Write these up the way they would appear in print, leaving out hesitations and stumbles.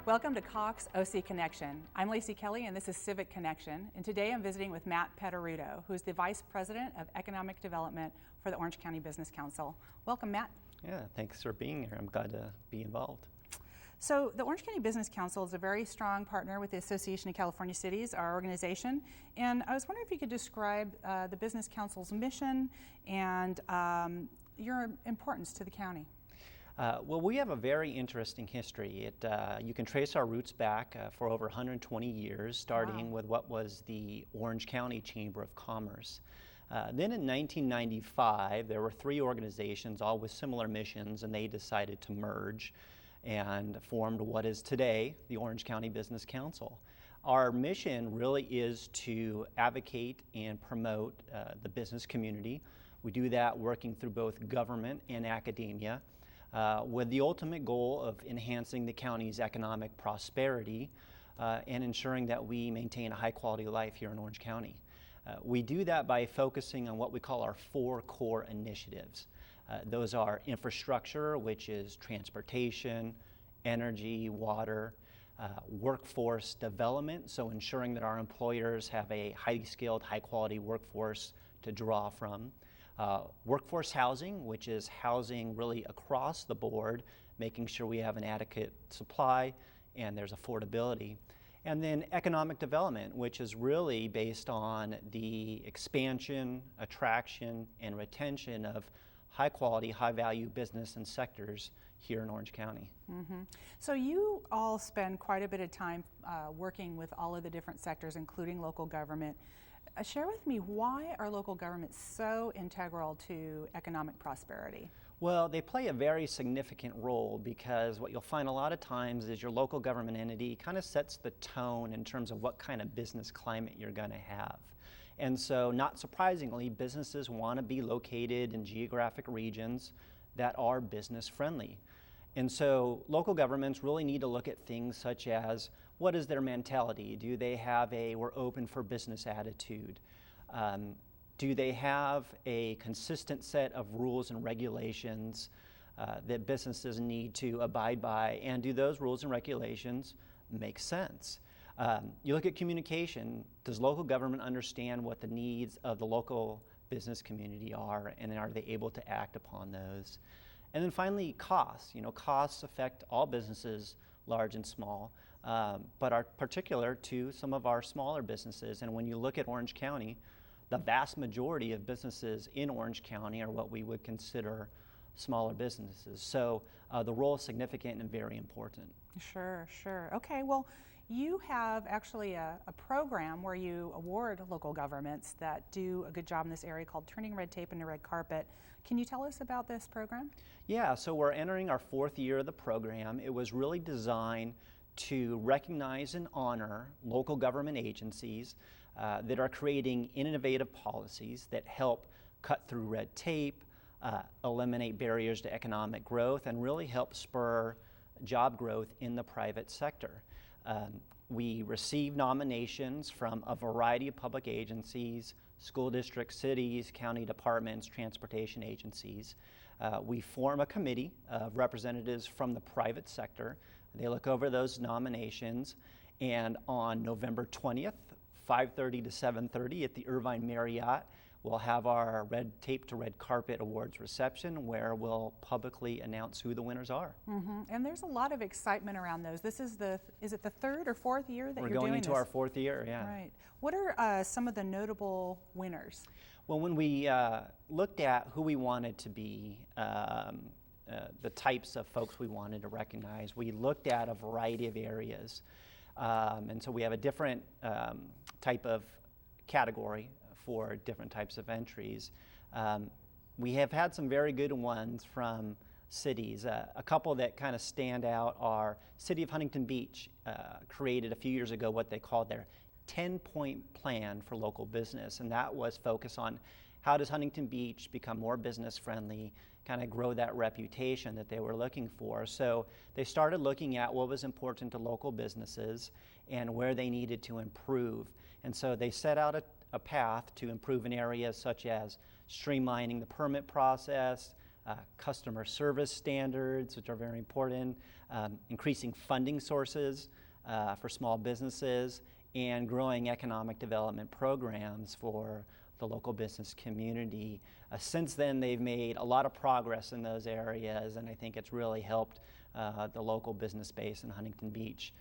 Welcome to Cox OC Connection. I'm Lacey Kelly and this is Civic Connection. And today I'm visiting with Matt Petteruto, who's the Vice President of Economic Development for the Orange County Business Council. Welcome, Matt. Yeah, thanks for being here. I'm glad to be involved. So the Orange County Business Council is a very strong partner with the Association of California Cities, our organization. And I was wondering if you could describe the Business Council's mission and your importance to the county. Well, we have a very interesting history. You can trace our roots back for over 120 years, starting with what was the Orange County Chamber of Commerce. Then in 1995, there were three organizations, all with similar missions, and they decided to merge and formed what is today the Orange County Business Council. Our mission really is to advocate and promote the business community. We do that working through both government and academia, with the ultimate goal of enhancing the county's economic prosperity and ensuring that we maintain a high quality of life here in Orange County. We do that by focusing on what we call our four core initiatives. Those are infrastructure, which is transportation, energy, water, workforce development, so ensuring that our employers have a highly skilled, high quality workforce to draw from. Workforce housing, which is housing really across the board, making sure we have an adequate supply and there's affordability. And then economic development, which is really based on the expansion, attraction, and retention of high quality, high value business and sectors here in Orange County. Mm-hmm. So you all spend quite a bit of time working with all of the different sectors, including local government. Share with me, why are local governments so integral to economic prosperity? Well, they play a very significant role because what you'll find a lot of times is your local government entity kind of sets the tone in terms of what kind of business climate you're going to have. And so, not surprisingly, businesses want to be located in geographic regions that are business friendly. And so local governments really need to look at things such as, what is their mentality? Do they have a we're open for business attitude? Do they have a consistent set of rules and regulations that businesses need to abide by? And do those rules and regulations make sense? You look at communication. Does local government understand what the needs of the local business community are, and are they able to act upon those? And then finally, costs. Costs affect all businesses, large and small, but are particular to some of our smaller businesses. And when you look at Orange County, the vast majority of businesses in Orange County are what we would consider smaller businesses. So the role is significant and very important. Sure. Okay, well, you have actually a program where you award local governments that do a good job in this area called Turning Red Tape into Red Carpet. Can you tell us about this program? Yeah, so we're entering our fourth year of the program. It was really designed to recognize and honor local government agencies that are creating innovative policies that help cut through red tape, eliminate barriers to economic growth, and really help spur job growth in the private sector. We receive nominations from a variety of public agencies, school districts, cities, county departments, transportation agencies. We form a committee of representatives from the private sector. They look over those nominations, and on November 20th, 5:30 to 7:30 at the Irvine Marriott, we'll have our Red Tape to Red Carpet Awards reception where we'll publicly announce who the winners are. Mm-hmm. And there's a lot of excitement around those. This is it the third or fourth year that you're doing this? We're going into our fourth year, yeah. Right. What are some of the notable winners? Well, when we looked at who we wanted to be, the types of folks we wanted to recognize, we looked at a variety of areas. And so we have a different type of category for different types of entries. We have had some very good ones from cities. A couple that kind of stand out are City of Huntington Beach created a few years ago what they called their 10-point plan for local business, and that was focused on how does Huntington Beach become more business friendly, kind of grow that reputation that they were looking for. So they started looking at what was important to local businesses and where they needed to improve. And so they set out a path to improve in areas such as streamlining the permit process, customer service standards, which are very important, increasing funding sources for small businesses, and growing economic development programs for the local business community. Since then, they've made a lot of progress in those areas, and I think it's really helped the local business base in Huntington Beach.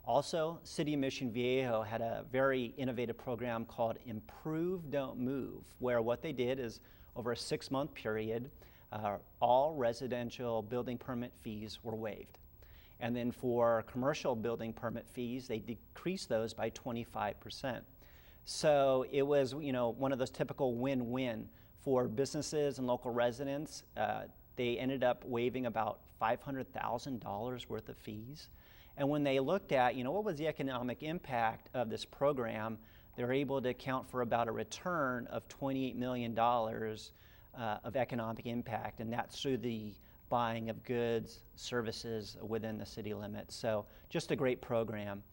Also, City of Mission Viejo had a very innovative program called Improve, Don't Move, where what they did is over a 6-month period, all residential building permit fees were waived. And then for commercial building permit fees, they decreased those by 25%. So it was, one of those typical win-win for businesses and local residents. They ended up waiving about $500,000 worth of fees. And when they looked at, what was the economic impact of this program, they were able to account for about a return of $28 million of economic impact, and that's through the buying of goods, services within the city limits. So just a great program.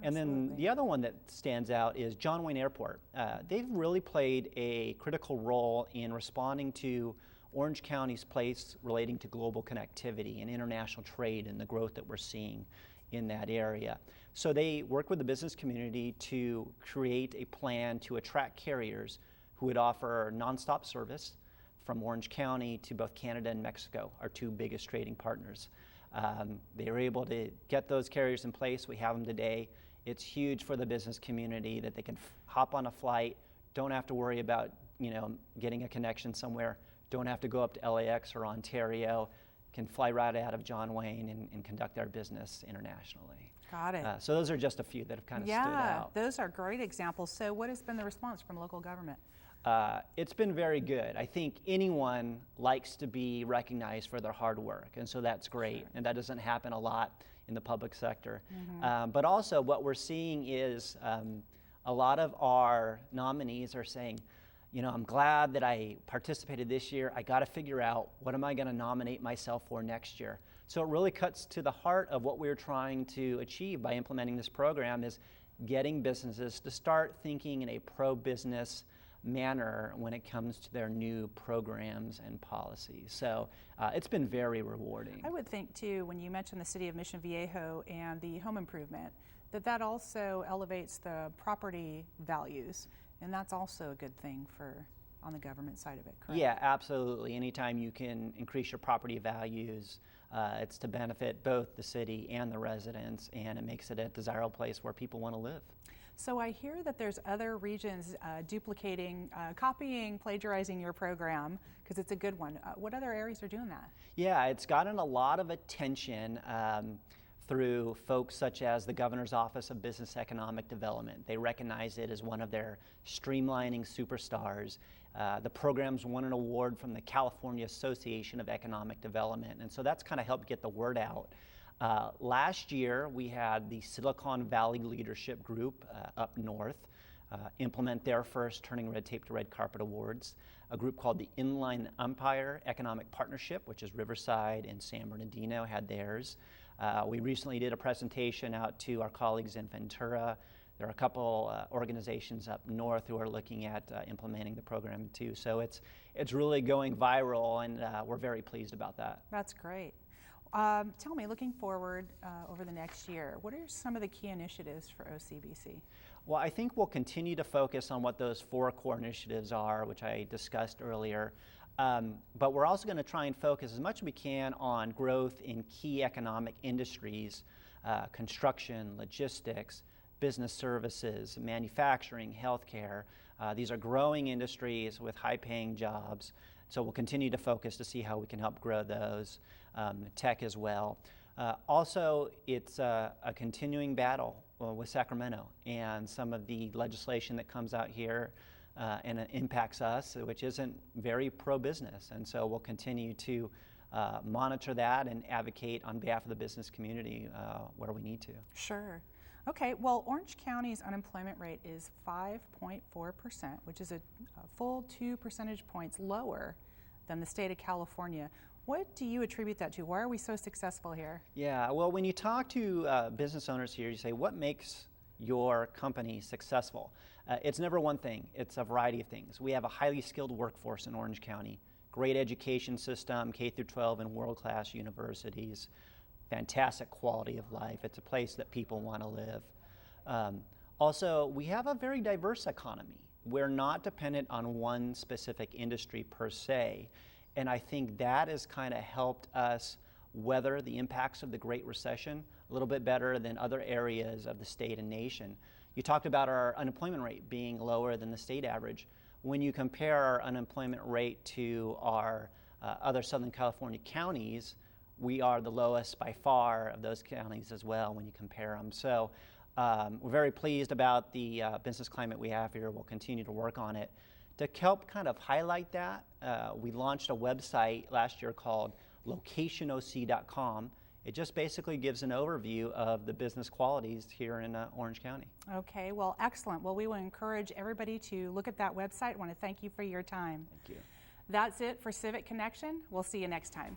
And then the other one that stands out is John Wayne Airport. They've really played a critical role in responding to Orange County's place relating to global connectivity and international trade and the growth that we're seeing in that area. So they work with the business community to create a plan to attract carriers who would offer nonstop service from Orange County to both Canada and Mexico, our two biggest trading partners. They were able to get those carriers in place. We have them today. It's huge for the business community that they can hop on a flight, don't have to worry about getting a connection somewhere, don't have to go up to LAX or Ontario, can fly right out of John Wayne and conduct their business internationally. Got it. So those are just a few that have kind of stood out. Yeah, those are great examples. So what has been the response from local government? It's been very good. I think anyone likes to be recognized for their hard work, and so that's great. Sure. And that doesn't happen a lot in the public sector. Mm-hmm. But also what we're seeing is a lot of our nominees are saying, I'm glad that I participated this year. I got to figure out what am I going to nominate myself for next year. So it really cuts to the heart of what we're trying to achieve by implementing this program is getting businesses to start thinking in a pro-business manner when it comes to their new programs and policies. So it's been very rewarding. I would think too, when you mentioned the City of Mission Viejo and the home improvement, that also elevates the property values, and that's also a good thing on the government side of it, correct? Yeah, absolutely. Anytime you can increase your property values, it's to benefit both the city and the residents, and it makes it a desirable place where people want to live. So I hear that there's other regions duplicating, copying, plagiarizing your program because it's a good one. What other areas are doing that? Yeah, it's gotten a lot of attention through folks such as the Governor's Office of Business Economic Development. They recognize it as one of their streamlining superstars. The program's won an award from the California Association of Economic Development, and so that's kind of helped get the word out. Last year, we had the Silicon Valley Leadership Group up north implement their first Turning Red Tape to Red Carpet Awards. A group called the Inland Empire Economic Partnership, which is Riverside and San Bernardino, had theirs. We recently did a presentation out to our colleagues in Ventura. There are a couple organizations up north who are looking at implementing the program too. So it's really going viral, and we're very pleased about that. That's great. Tell me, looking forward over the next year, what are some of the key initiatives for OCBC? Well, I think we'll continue to focus on what those 4 core initiatives are, which I discussed earlier. But we're also going to try and focus as much as we can on growth in key economic industries, construction, logistics, business services, manufacturing, healthcare. These are growing industries with high-paying jobs. So we'll continue to focus to see how we can help grow those, tech as well. Also, it's a continuing battle with Sacramento and some of the legislation that comes out here and it impacts us, which isn't very pro-business. And so we'll continue to monitor that and advocate on behalf of the business community where we need to. Sure. Okay, well, Orange County's unemployment rate is 5.4%, which is a full 2 percentage points lower than the state of California. What do you attribute that to? Why are we so successful here? Yeah, well, when you talk to business owners here, you say, what makes your company successful? It's never one thing. It's a variety of things. We have a highly skilled workforce in Orange County, great education system, K through 12 and world-class universities, fantastic quality of life. It's a place that people want to live. Also, we have a very diverse economy. We're not dependent on one specific industry per se, and I think that has kind of helped us weather the impacts of the Great Recession a little bit better than other areas of the state and nation. You talked about our unemployment rate being lower than the state average. When you compare our unemployment rate to our other Southern California counties, we are the lowest by far of those counties as well when you compare them. So we're very pleased about the business climate we have here. We'll continue to work on it. To help kind of highlight that, we launched a website last year called locationoc.com. It just basically gives an overview of the business qualities here in Orange County. Okay, well, excellent. Well, we will encourage everybody to look at that website. I want to thank you for your time. Thank you. That's it for Civic Connection. We'll see you next time.